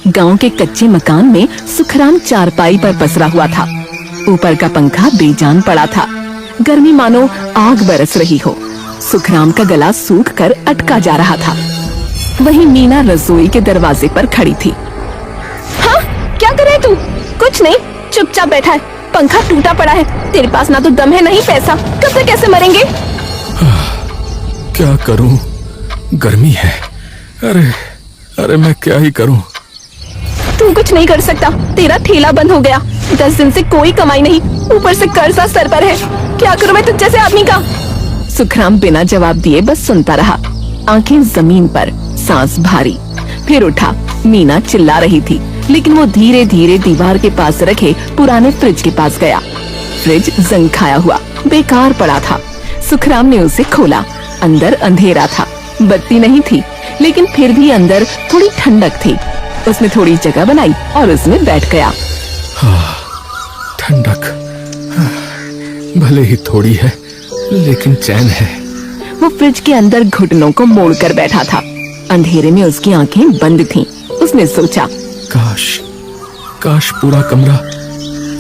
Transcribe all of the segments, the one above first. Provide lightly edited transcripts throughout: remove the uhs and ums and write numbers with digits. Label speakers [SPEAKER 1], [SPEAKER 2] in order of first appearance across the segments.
[SPEAKER 1] गांव के कच्चे मकान में सुखराम चारपाई पर पसरा हुआ था। ऊपर का पंखा बेजान पड़ा था। गर्मी मानो आग बरस रही हो। सुखराम का गला सूख कर अटका जा रहा था। वहीं मीना रसोई के दरवाजे पर खड़ी थी। हाँ, क्या कर रहे तू? कुछ नहीं, चुपचाप बैठा है। पंखा टूटा पड़ा है। तेरे पास ना तो दम है, नहीं पैसा। कब तक कैसे मरेंगे?
[SPEAKER 2] क्या करूं, गर्मी है। अरे मैं क्या ही करूं।
[SPEAKER 1] तू कुछ नहीं कर सकता। तेरा ठेला बंद हो गया। 10 दिन से कोई कमाई नहीं, ऊपर से कर्जा सर पर है। क्या करूं मैं तुझ जैसे आदमी का? सुखराम बिना जवाब दिए बस सुनता रहा, आंखें जमीन पर, सांस भारी। फिर उठा। मीना चिल्ला रही थी, लेकिन वो धीरे धीरे दीवार के पास रखे पुराने फ्रिज के पास गया। फ्रिज जंग खाया हुआ, बेकार पड़ा था। सुखराम ने उसे खोला। अंदर अंधेरा था, बत्ती नहीं थी, लेकिन फिर भी अंदर थोड़ी ठंडक थी। उसने थोड़ी जगह बनाई और उसमें बैठ गया।
[SPEAKER 2] ठंडक भले ही थोड़ी है, लेकिन चैन है।
[SPEAKER 1] वो फ्रिज के अंदर घुटनों को मोड़कर बैठा था। अंधेरे में उसकी आंखें बंद थीं। उसने सोचा,
[SPEAKER 2] काश पूरा कमरा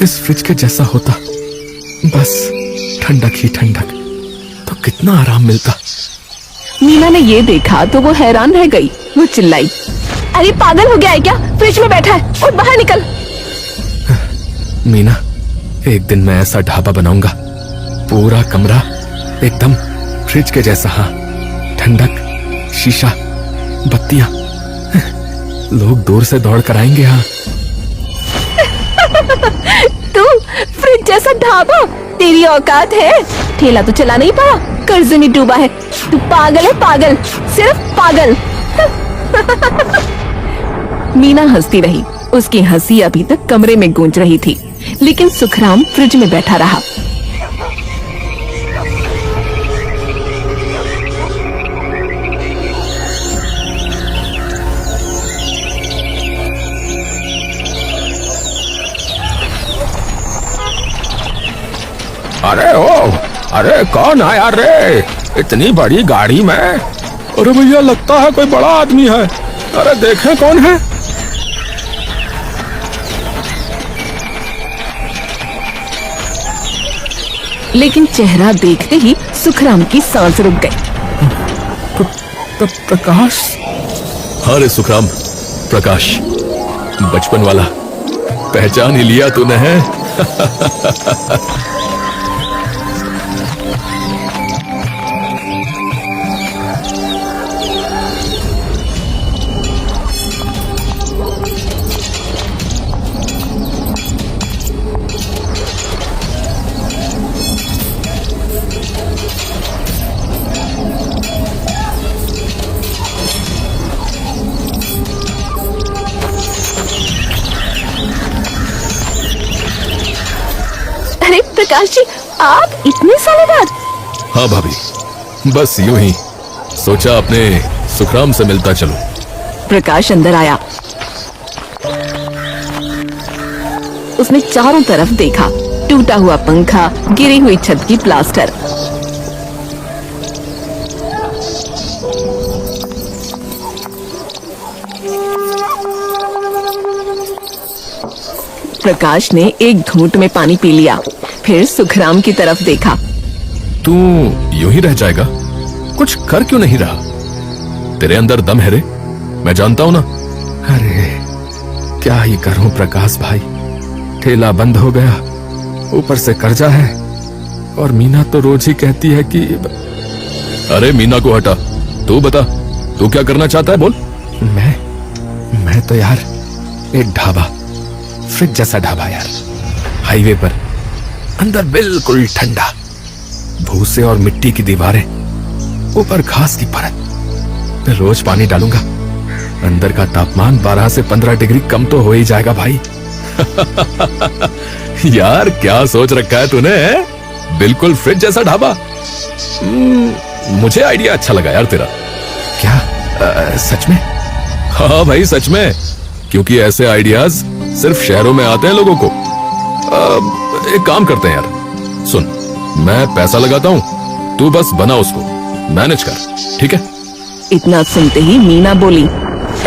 [SPEAKER 2] इस फ्रिज के जैसा होता। बस ठंडक ही ठंडक, तो कितना आराम मिलता।
[SPEAKER 1] मीना ने ये देखा तो वो हैरान रह गई। वो चिल्लाई, अरे पागल हो गया है क्या? फ्रिज में बैठा है, उठ बाहर निकल।
[SPEAKER 2] मीना, एक दिन मैं ऐसा ढाबा बनाऊंगा, पूरा कमरा एकदम फ्रिज के जैसा। हाँ, ठंडक, शीशा, बत्तियां, लोग दूर से दौड़ कर आएंगे। हाँ।
[SPEAKER 1] तू फ्रिज जैसा ढाबा? तेरी औकात है? ठेला तो चला नहीं पाया, कर्जे में डूबा है। तू पागल है, पागल, सिर्फ पागल। मीना हंसती रही। उसकी हंसी अभी तक कमरे में गूंज रही थी, लेकिन सुखराम फ्रिज में बैठा रहा।
[SPEAKER 2] अरे कौन आया रे इतनी बड़ी गाड़ी में? अरे भैया, लगता है कोई बड़ा आदमी है। अरे देखें कौन है।
[SPEAKER 1] लेकिन चेहरा देखते ही सुखराम की सांस रुक गई।
[SPEAKER 2] प्रकाश? अरे सुखराम, प्रकाश, बचपन वाला, पहचान ही लिया तूने है।
[SPEAKER 1] अरे प्रकाश जी, आप इतने सालों बाद?
[SPEAKER 2] हाँ भाभी, बस यूं ही सोचा अपने सुखराम से मिलता चलूं।
[SPEAKER 1] प्रकाश अंदर आया। उसने चारों तरफ देखा। टूटा हुआ पंखा, गिरी हुई छत की प्लास्टर। प्रकाश ने एक घूंट में पानी पी लिया, फिर सुखराम की तरफ देखा।
[SPEAKER 2] तू यूं ही रह जाएगा? कुछ कर क्यों नहीं रहा? तेरे अंदर दम है रे, मैं जानता हूं ना। अरे क्या ही करूं प्रकाश भाई, ठेला बंद हो गया, ऊपर से कर्जा है, और मीना तो रोज ही कहती है कि... अरे मीना को हटा, तू बता, तू क्या करना चाहता है, बोल। मैं तो यार एक ढाबा, फ्रिज जैसा ढाबा यार, हाईवे पर, अंदर बिल्कुल ठंडा, भूसे और मिट्टी की दीवारें, ऊपर घास की परत। रोज पानी डालूंगा, अंदर का तापमान 12 से 15 डिग्री कम तो हो ही जाएगा भाई। यार क्या सोच रखा है तूने? बिल्कुल फ्रिज जैसा ढाबा। मुझे आइडिया अच्छा लगा यार तेरा। क्या सच में? हाँ भाई सच में, क्योंकि ऐसे आइडियाज सिर्फ शहरों में आते हैं लोगों को। एक काम करते हैं यार, सुन, मैं पैसा लगाता हूँ, तू बस बना उसको, मैनेज कर, ठीक है?
[SPEAKER 1] इतना सुनते ही मीना बोली,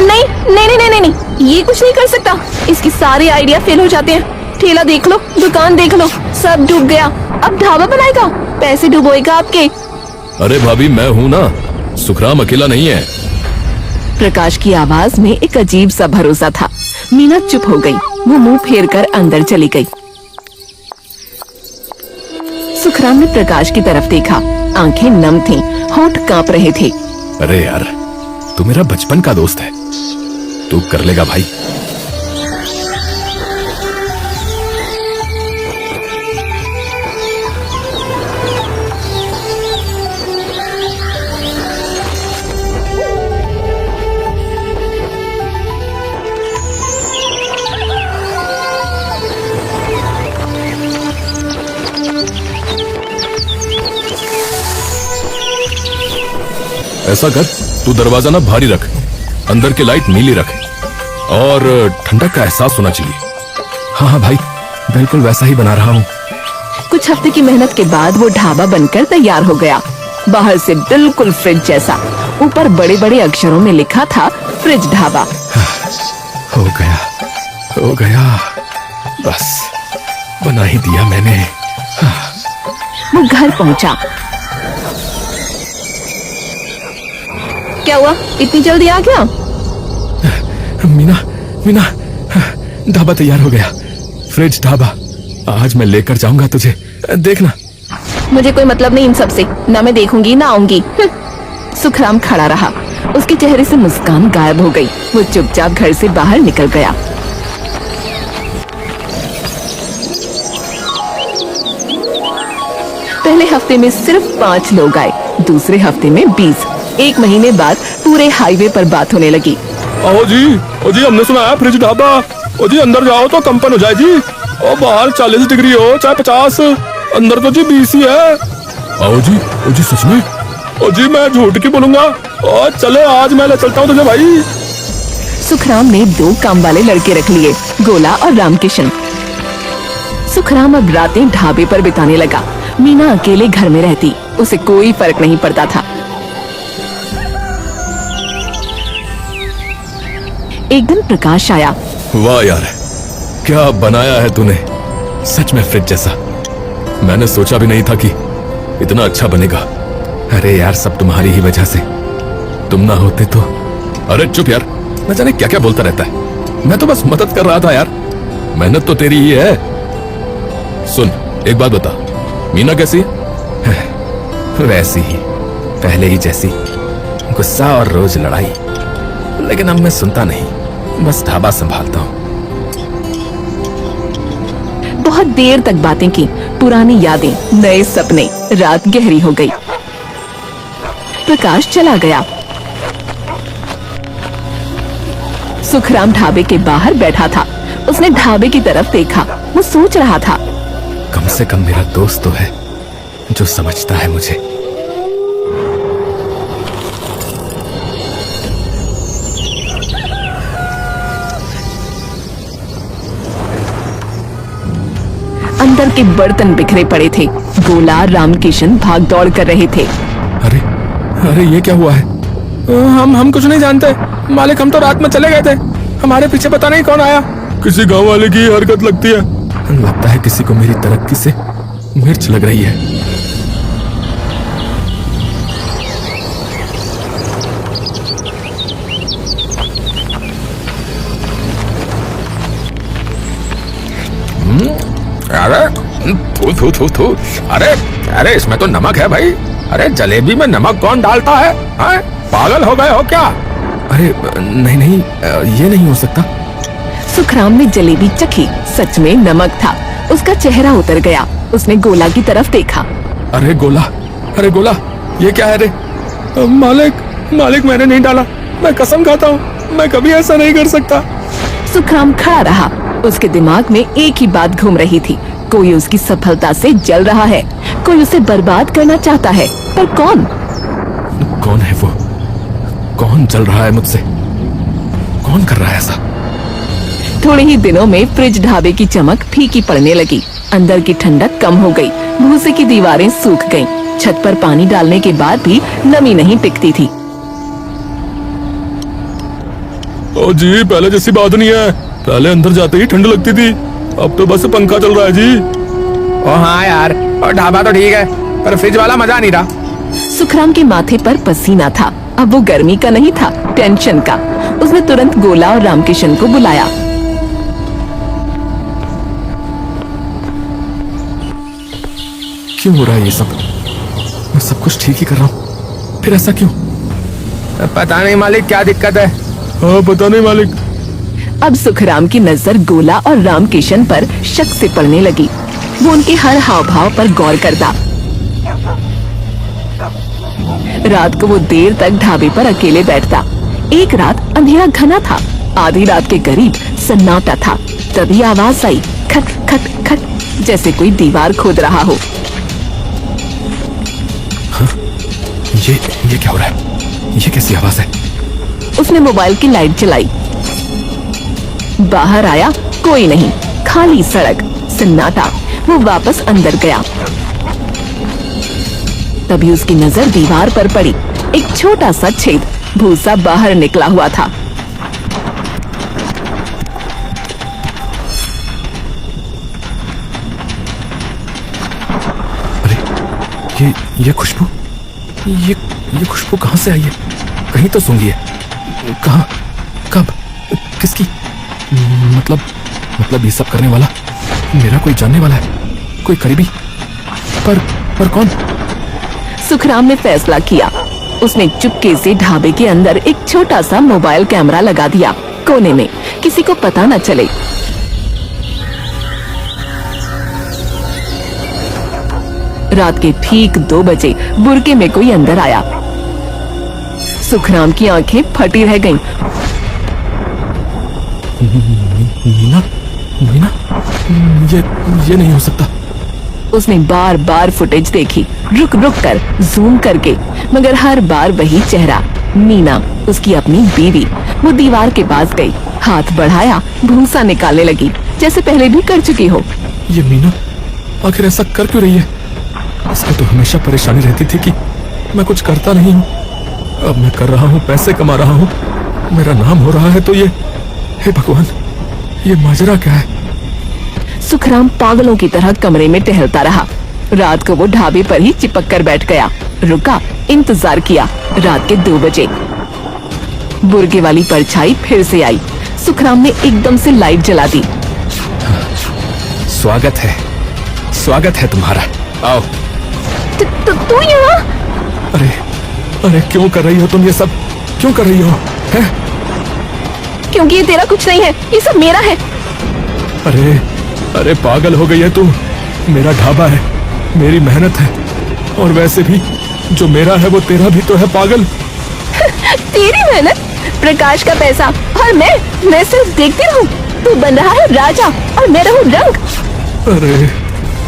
[SPEAKER 1] नहीं नहीं नहीं नहीं नहीं नहीं, ये कुछ नहीं कर सकता। इसकी सारे आइडिया फेल हो जाते हैं। ठेला देख लो, दुकान देख लो, सब डूब गया। अब ढाबा बनाएगा, पैसे डुबोएगा आपके।
[SPEAKER 2] अरे भाभी, मैं हूँ ना, सुखराम अकेला नहीं है।
[SPEAKER 1] प्रकाश की आवाज में एक अजीब सा भरोसा था। मीना चुप हो गई। वो मुंह फेर कर अंदर चली गई। सुखराम ने प्रकाश की तरफ देखा। आंखें नम थीं, होंठ कांप रहे थे।
[SPEAKER 2] अरे यार, तू मेरा बचपन का दोस्त है, तू कर लेगा भाई। ऐसा कर, तू दरवाजा ना भारी रख, अंदर की लाइट नीली रख, और ठंडक का एहसास होना चाहिए। हाँ हाँ भाई, बिल्कुल वैसा ही बना रहा हूँ।
[SPEAKER 1] कुछ हफ्ते की मेहनत के बाद वो ढाबा बनकर तैयार हो गया। बाहर से बिल्कुल फ्रिज जैसा, ऊपर बड़े बड़े अक्षरों में लिखा था फ्रिज ढाबा।
[SPEAKER 2] हो गया, हो गया, बस बना ही दिया मैंने।
[SPEAKER 1] वो घर पहुंचा। क्या हुआ, इतनी जल्दी आ गया?
[SPEAKER 2] मीना, मीना, ढाबा तैयार हो गया, फ्रिज ढाबा। आज मैं लेकर जाऊंगा तुझे, देखना।
[SPEAKER 1] मुझे कोई मतलब नहीं इन सब से, ना मैं देखूंगी ना आऊंगी। सुखराम खड़ा रहा। उसके चेहरे से मुस्कान गायब हो गई। वो चुपचाप घर से बाहर निकल गया। पहले हफ्ते में सिर्फ 5 लोग आए, दूसरे हफ्ते में 20। एक महीने बाद पूरे हाईवे पर बात होने लगी।
[SPEAKER 2] ओ जी हमने सुना है फ्रिज ढाबा। ओ जी अंदर जाओ तो कंपन हो जाए जी। ओ बाहर 40 डिग्री हो चाहे 50, अंदर तो जी 20 ही है। ओ जी सच में? ओ जी मैं झूठ क्यों बोलूंगा। ओ चले, आज मैं ले चलता हूँ तुझे भाई।
[SPEAKER 1] सुखराम ने 2 काम वाले लड़के रख लिए, गोला और रामकिशन। सुखराम अब रातें ढाबे पर बिताने लगा। मीना अकेले घर में रहती, उसे कोई फर्क नहीं पड़ता था। एक दिन प्रकाश आया।
[SPEAKER 2] वाह यार, क्या बनाया है तूने, सच में फ्रिज जैसा। मैंने सोचा भी नहीं था कि इतना अच्छा बनेगा। अरे यार, सब तुम्हारी ही वजह से, तुम ना होते तो। अरे चुप यार, न जाने क्या क्या बोलता रहता है। मैं तो बस मदद कर रहा था यार, मेहनत तो तेरी ही है। सुन, एक बात बता, मीना कैसी है? वैसी ही, पहले ही जैसी, गुस्सा और रोज लड़ाई। लेकिन अब मैं सुनता नहीं, बस ढाबा संभालता हूँ।
[SPEAKER 1] बहुत देर तक बातें की, पुरानी यादें, नए सपने। रात गहरी हो गई। प्रकाश चला गया। सुखराम ढाबे के बाहर बैठा था। उसने ढाबे की तरफ देखा। वो सोच रहा था,
[SPEAKER 2] कम से कम मेरा दोस्त तो है जो समझता है मुझे।
[SPEAKER 1] अंदर के बर्तन बिखरे पड़े थे। गोला, रामकिशन भाग दौड़ कर रहे थे।
[SPEAKER 2] अरे अरे ये क्या हुआ है? हम कुछ नहीं जानते मालिक, हम तो रात में चले गए थे, हमारे पीछे पता नहीं कौन आया। किसी गांव वाले की हरकत लगती है। लगता है किसी को मेरी तरक्की से मिर्च लग रही है। अरे थू थू थू थू, अरे अरे इसमें तो नमक है भाई। अरे जलेबी में नमक कौन डालता है? पागल हो गए हो क्या? अरे नहीं नहीं, ये नहीं हो सकता।
[SPEAKER 1] सुखराम ने जलेबी चखी, सच में नमक था। उसका चेहरा उतर गया। उसने गोला की तरफ देखा।
[SPEAKER 2] अरे गोला, अरे गोला, ये क्या है रे? मालिक मैंने नहीं डाला, मैं कसम खाता हूँ, मैं कभी ऐसा नहीं कर सकता।
[SPEAKER 1] सुखराम खड़ा रहा। उसके दिमाग में एक ही बात घूम रही थी, कोई उसकी सफलता से जल रहा है, कोई उसे बर्बाद करना चाहता है, पर कौन?
[SPEAKER 2] कौन है वो? कौन जल रहा है मुझसे? कौन कर रहा है ऐसा?
[SPEAKER 1] थोड़े ही दिनों में फ्रिज ढाबे की चमक फीकी पड़ने लगी। अंदर की ठंडक कम हो गई। भूसे की दीवारें सूख गईं। छत पर पानी डालने के बाद भी नमी नहीं टिकती थी।
[SPEAKER 2] ओ जी, पहले जैसी बात नहीं है। पहले अंदर जाते ही ठंड लगती थी, अब तो बस पंखा चल रहा है जी।
[SPEAKER 3] ओ हाँ यार, और ढाबा तो ठीक है, पर फ्रिज वाला मजा नहीं रहा।
[SPEAKER 1] सुखराम के माथे पर पसीना था। अब वो गर्मी का नहीं था, टेंशन का। उसने तुरंत गोला और रामकिशन को बुलाया।
[SPEAKER 2] क्यों हो रहा है ये सब? मैं सब कुछ ठीक ही कर रहा हूँ, फिर ऐसा क्यों?
[SPEAKER 3] पता नहीं मालिक, क्या दिक्कत है।
[SPEAKER 2] हाँ, पता नहीं मालिक।
[SPEAKER 1] अब सुखराम की नजर गोला और रामकिशन पर शक से पड़ने लगी। वो उनके हर हाव भाव पर गौर करता। रात को वो देर तक ढाबे पर अकेले बैठता। एक रात अंधेरा घना था, आधी रात के करीब सन्नाटा था। तभी आवाज आई, खट खट खट, जैसे कोई दीवार खोद रहा हो।
[SPEAKER 2] ये क्या हो रहा है? ये कैसी आवाज है?
[SPEAKER 1] उसने मोबाइल की लाइट जलाई। बाहर आया, कोई नहीं, खाली सड़क, सन्नाटा। वो वापस अंदर गया। तभी उसकी नजर दीवार पर पड़ी। एक छोटा सा छेद, भूसा बाहर निकला हुआ था।
[SPEAKER 2] अरे, ये खुशबू, ये खुशबू कहाँ से आई है? कहीं तो सूंघी है। कहाँ, कब, किसकी? मतलब ये सब करने वाला मेरा कोई जानने वाला है, कोई करीबी। पर कौन?
[SPEAKER 1] सुखराम ने फैसला किया। उसने चुपके से ढाबे के अंदर एक छोटा सा मोबाइल कैमरा लगा दिया, कोने में, किसी को पता न चले। रात के ठीक 2 बजे बुरके में कोई अंदर आया। सुखराम की आंखें फटी रह गईं।
[SPEAKER 2] मीना, ये नहीं हो सकता।
[SPEAKER 1] उसने बार बार फुटेज देखी, रुक रुक कर, जूम करके, मगर हर बार वही चेहरा, मीना, उसकी अपनी बीवी। वो दीवार के पास गई, हाथ बढ़ाया, भूसा निकालने लगी, जैसे पहले भी कर चुकी हो।
[SPEAKER 2] ये मीना आखिर ऐसा कर क्यों रही है? इसको तो हमेशा परेशानी रहती थी कि मैं कुछ करता नहीं हूँ। अब मैं कर रहा हूँ, पैसे कमा रहा हूँ, मेरा नाम हो रहा है, तो ये, हे भगवान, ये माजरा क्या है?
[SPEAKER 1] सुखराम पागलों की तरह कमरे में टहलता रहा। रात को वो ढाबे पर ही चिपक कर बैठ गया, रुका, इंतजार किया। रात के 2 बजे बुर्गे वाली परछाई फिर से आई। सुखराम ने एकदम से लाइट जला दी।
[SPEAKER 2] स्वागत है तुम्हारा, आओ।
[SPEAKER 1] तू यहाँ?
[SPEAKER 2] अरे क्यों कर रही हो तुम ये सब? क्यों कर रही हो? है?
[SPEAKER 1] क्योंकि ये तेरा कुछ नहीं है, ये सब मेरा है।
[SPEAKER 2] अरे पागल हो गई है तू। मेरा ढाबा है, मेरी मेहनत है, और वैसे भी जो मेरा है वो तेरा भी तो है, पागल।
[SPEAKER 1] तेरी मेहनत, प्रकाश का पैसा, और मैं सिर्फ देखती रहूं। तू बन रहा है राजा और मैं रहूं रंग।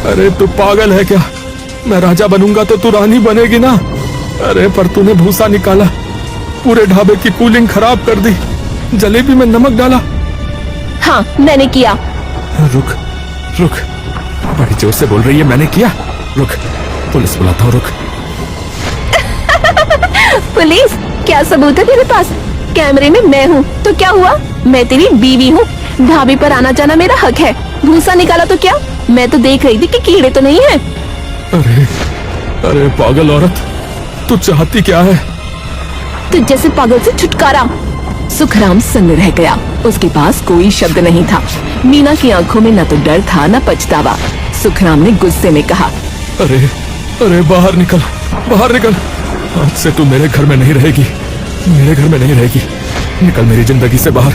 [SPEAKER 2] अरे तू पागल है क्या? मैं राजा बनूंगा तो तू रानी बनेगी ना। अरे पर तूने भूसा निकाला, पूरे ढाबे की कूलिंग खराब कर दी, जलेबी में नमक डाला।
[SPEAKER 1] हाँ, मैंने किया।
[SPEAKER 2] रुक, बड़ी जोर से बोल रही है, मैंने किया। रुक, पुलिस बुलाता हूँ, रुक।
[SPEAKER 1] पुलिस? क्या सबूत है तेरे पास? कैमरे में मैं हूँ तो क्या हुआ? मैं तेरी बीवी हूँ, ढाबे पर आना जाना मेरा हक है। भूसा निकाला तो क्या? मैं तो देख रही थी कि कीड़े तो नहीं है।
[SPEAKER 2] अरे पागल औरत, तू चाहती क्या है?
[SPEAKER 1] तुझ जैसे पागल से छुटकारा। सुखराम सन्न रह गया, उसके पास कोई शब्द नहीं था। मीना की आंखों में न तो डर था न पछतावा। सुखराम ने गुस्से में कहा,
[SPEAKER 2] अरे बाहर निकल। आज से तू मेरे घर में नहीं रहेगी, निकल मेरी जिंदगी से बाहर,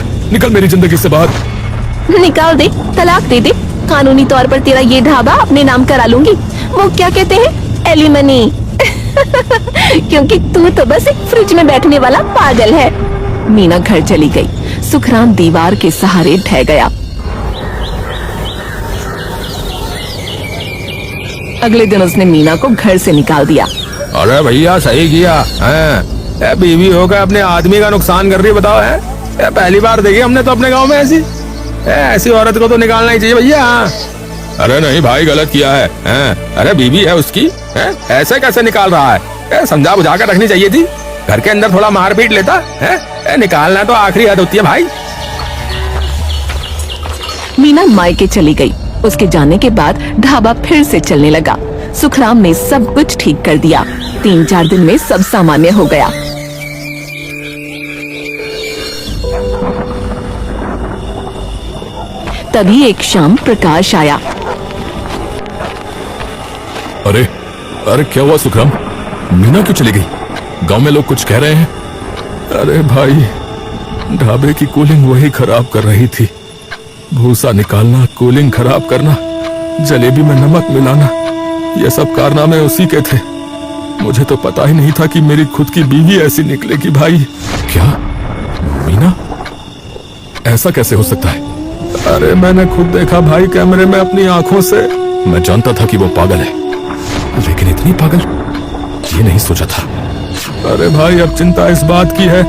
[SPEAKER 1] निकाल दे, तलाक दे दे। कानूनी तौर पर तेरा ये ढाबा अपने नाम करा लूंगी। वो क्या कहते हैं, एलिमनी। क्योंकि तू तो बस एक फ्रिज में बैठने वाला पागल है। मीना घर चली गई। सुखराम दीवार के सहारे ढह गया। अगले दिन उसने मीना को घर से निकाल दिया।
[SPEAKER 3] अरे भैया सही किया है, बीवी होकर अपने आदमी का नुकसान कर रही है, बताओ है? पहली बार देखी हमने तो अपने गांव में ऐसी औरत को तो निकालना ही चाहिए भैया।
[SPEAKER 2] अरे नहीं भाई, गलत किया है। अरे बीवी है उसकी, ऐसे कैसे निकाल रहा है? समझा बुझा कर रखनी चाहिए थी। घर के अंदर थोड़ा मार पीट लेता है,
[SPEAKER 3] निकालना तो आखिरी हद होती है भाई।
[SPEAKER 1] मीना मायके चली गई। उसके जाने के बाद ढाबा फिर से चलने लगा। सुखराम ने सब कुछ ठीक कर दिया। 3-4 दिन में सब सामान्य हो गया। तभी एक शाम प्रकाश आया।
[SPEAKER 2] अरे अरे क्या हुआ सुखराम? मीना क्यों चली गई? गांव में लोग कुछ कह रहे हैं। अरे भाई, ढाबे की कूलिंग वही खराब कर रही थी। भूसा निकालना, कूलिंग खराब करना, जलेबी में नमक मिलाना, ये सब कारनामे उसी के थे। मुझे तो पता ही नहीं था कि मेरी खुद की बीवी ऐसी निकलेगी भाई। क्या मीना? ऐसा कैसे हो सकता है? अरे मैंने खुद देखा भाई, कैमरे में अपनी आंखों से। मैं जानता था कि वो पागल है, लेकिन इतनी पागल ये नहीं सोचा था। अरे भाई, अब चिंता इस बात की है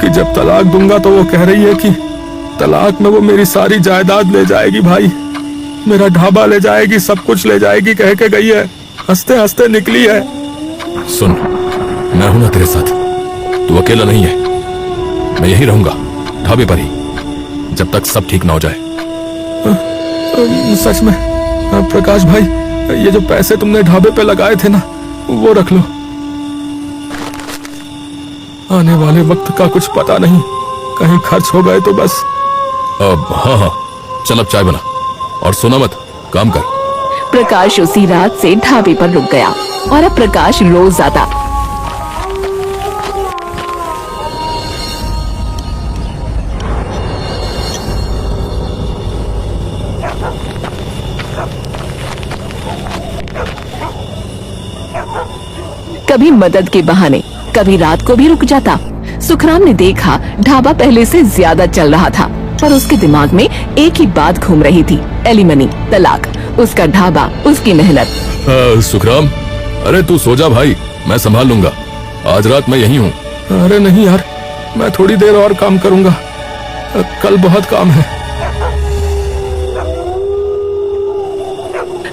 [SPEAKER 2] कि जब तलाक दूंगा तो वो कह रही है कि तलाक में वो मेरी सारी जायदाद ले जाएगी भाई, मेरा ढाबा ले जाएगी, सब कुछ ले जाएगी कह के गई है। हंसते हंसते निकली है। सुन, मैं हूं ना तेरे साथ, तू अकेला नहीं है। मैं यहीं रहूंगा ढाबे पर ही, जब तक सब ठीक ना हो जाए। सच में? प्रकाश भाई, ये जो पैसे तुमने ढाबे पे लगाए थे ना, वो रख लो। आने वाले वक्त का कुछ पता नहीं, कहीं खर्च हो गए तो बस। अब हाँ, चल अब चाय बना और सोना मत, काम कर।
[SPEAKER 1] प्रकाश उसी रात से ढाबे पर रुक गया और अब प्रकाश रोज आता। कभी मदद के बहाने, कभी रात को भी रुक जाता। सुखराम ने देखा ढाबा पहले से ज्यादा चल रहा था, पर उसके दिमाग में एक ही बात घूम रही थी, एलिमनी, तलाक, उसका ढाबा, उसकी मेहनत।
[SPEAKER 2] सुखराम, अरे तू सो जा भाई, मैं संभाल लूंगा। आज रात मैं यहीं हूँ। अरे नहीं यार, मैं थोड़ी देर और काम करूंगा, कल बहुत काम है।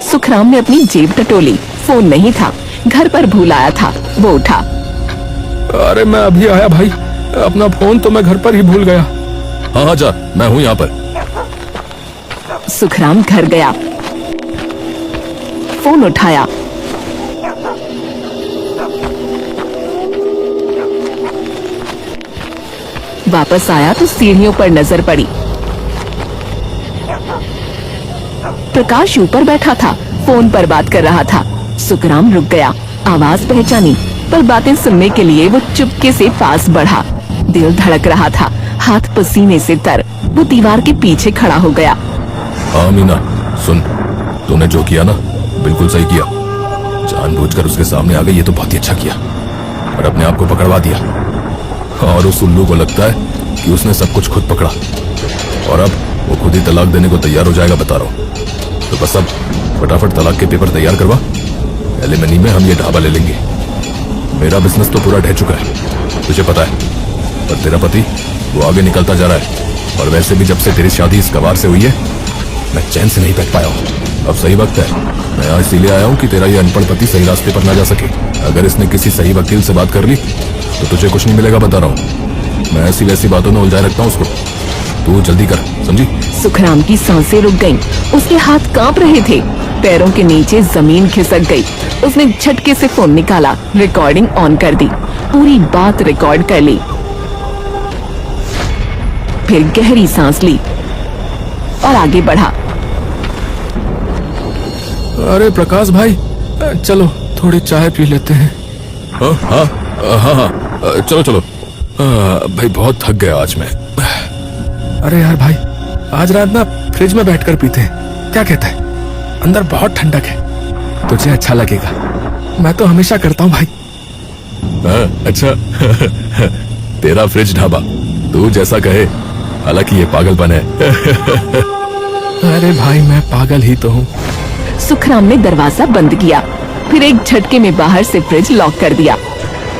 [SPEAKER 1] सुखराम ने अपनी जेब टटोली, फोन नहीं था, घर पर भूल आया था। वो उठा।
[SPEAKER 2] अरे मैं अभी आया भाई, अपना फोन तो मैं घर पर ही भूल गया। हाँ हाँ जा, मैं हूँ यहाँ पर।
[SPEAKER 1] सुखराम घर गया, फोन उठाया। वापस आया तो सीढ़ियों पर नजर पड़ी। प्रकाश ऊपर बैठा था, फोन पर बात कर रहा था। सुखराम रुक गया, आवाज पहचानी, पर बातें सुनने के लिए वो चुपके से पास बढ़ा। दिल धड़क रहा था, हाथ पसीने से तर। वो दीवार के पीछे खड़ा हो गया।
[SPEAKER 2] हाँ मीना, सुन, तूने जो किया ना, बिल्कुल सही किया। जानबूझकर उसके सामने आ गई, ये तो बहुत ही अच्छा किया, और अपने आप को पकड़वा दिया। और उस उल्लू को लगता है कि उसने सब कुछ खुद पकड़ा, और अब वो खुद ही तलाक देने को तैयार हो जाएगा, बता रहा हूँ। तो बस अब फटाफट तलाक के पेपर तैयार करवा, एलिमनी में हम ये ढाबा ले लेंगे। मेरा बिजनेस तो पूरा ढह चुका है, तुझे पता है, पर तेरा पति वो आगे निकलता जा रहा है। और वैसे भी जब से तेरी शादी इस गवार से हुई है, मैं चैन से नहीं बैठ पाया हूँ। अब सही वक्त है, मैं आज इसीलिए आया हूँ कि तेरा ये अनपढ़ पति सही रास्ते पर ना जा सके। अगर इसने किसी सही वकील से बात कर ली तो तुझे कुछ नहीं मिलेगा, बता रहा हूँ। मैं ऐसी वैसी बातों में उलझाए रखता हूँ उसको। तू जल्दी कर, समझी?
[SPEAKER 1] सुखराम की सांसें रुक गईं, उसके हाथ कांप रहे थे, पैरों के नीचे जमीन खिसक गई। उसने झटके से फोन निकाला, रिकॉर्डिंग ऑन कर दी, पूरी बात रिकॉर्ड कर ली। फिर गहरी सांस ली और आगे बढ़ा।
[SPEAKER 2] अरे प्रकाश भाई, चलो थोड़ी चाय पी लेते हैं। हाँ हाँ हाँ हाँ, चलो चलो। भाई बहुत थक गया आज मैं। अरे यार भाई, आज रात ना फ्रिज में बैठकर पीते हैं, क्या कहता है? अंदर बहुत ठंडक है, तुझे अच्छा लगेगा। मैं तो हमेशा करता हूँ भाई। अच्छा तेरा फ्रिज ढाबा, तू जैसा कहे, हालांकि ये पागलपन है। अरे भाई, मैं पागल ही तो हूँ।
[SPEAKER 1] सुखराम ने दरवाजा बंद किया, फिर एक झटके में बाहर से फ्रिज लॉक कर दिया।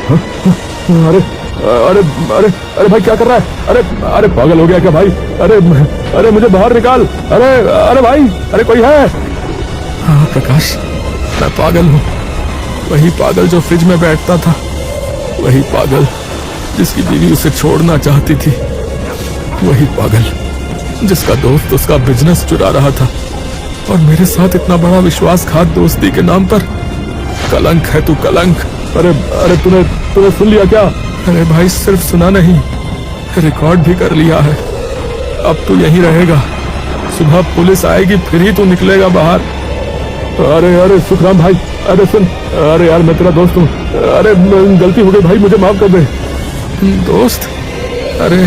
[SPEAKER 2] अरे अरे अरे अरे भाई, क्या कर रहा है? अरे अरे पागल हो गया क्या भाई? अरे अरे मुझे बाहर निकाल। अरे अरे भाई, अरे कोई है? हाँ प्रकाश, मैं पागल हूँ, वही पागल जो फ्रिज में बैठता था, वही पागल जिसकी बीवी उसे छोड़ना चाहती थी, वही पागल जिसका दोस्त उसका बिजनेस चुरा रहा था, और मेरे साथ इतना बड़ा विश्वासघात दोस्ती के नाम पर। कलंक है तू, कलंक। अरे अरे तूने सुन लिया क्या? अरे भाई, सिर्फ सुना नहीं, रिकॉर्ड भी कर लिया है। अब तू यहीं रहेगा, सुबह पुलिस आएगी फिर ही तू निकलेगा बाहर। अरे अरे सुखराम भाई, अरे सुन, अरे यार मैं तेरा दोस्त हूँ, अरे गलती हो गई भाई, मुझे माफ कर दे। दोस्त? अरे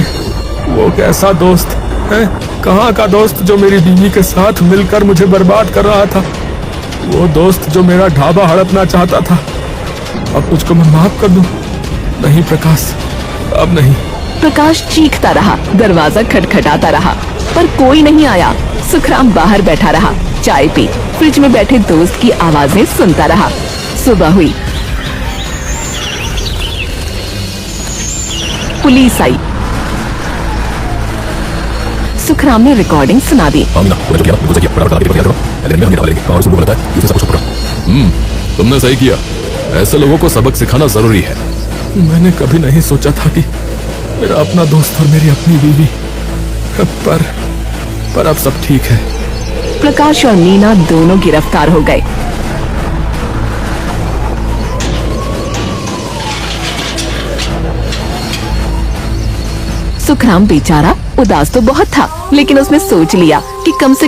[SPEAKER 2] वो कैसा दोस्त है? कहाँ का दोस्त जो मेरी बीवी के साथ मिलकर मुझे बर्बाद कर रहा था? वो दोस्त जो मेरा ढाबा हड़पना चाहता था। अब तुझको मैं माफ कर दूं? नहीं प्रकाश, अब नहीं।
[SPEAKER 1] प्रकाश चीखता रहा, दरवाजा खटखटाता रहा, पर कोई नहीं आया। सुखराम बाहर बैठा रहा, चाय पी, फ्रिज में बैठे दोस्त की आवाजें सुनता रहा। सुबह हुई, पुलिस आई। सुखराम ने रिकॉर्डिंग सुना दी।
[SPEAKER 2] तुमने सही किया, ऐसे लोगों को सबक सिखाना जरूरी है। मैंने कभी नहीं सोचा था कि मेरा अपना दोस्त और मेरी अपनी बीवी, पर अब सब ठीक है।
[SPEAKER 1] प्रकाश और मीना दोनों गिरफ्तार हो गए। सुखराम बेचारा उदास तो बहुत था, लेकिन उसने सोच लिया कि कम से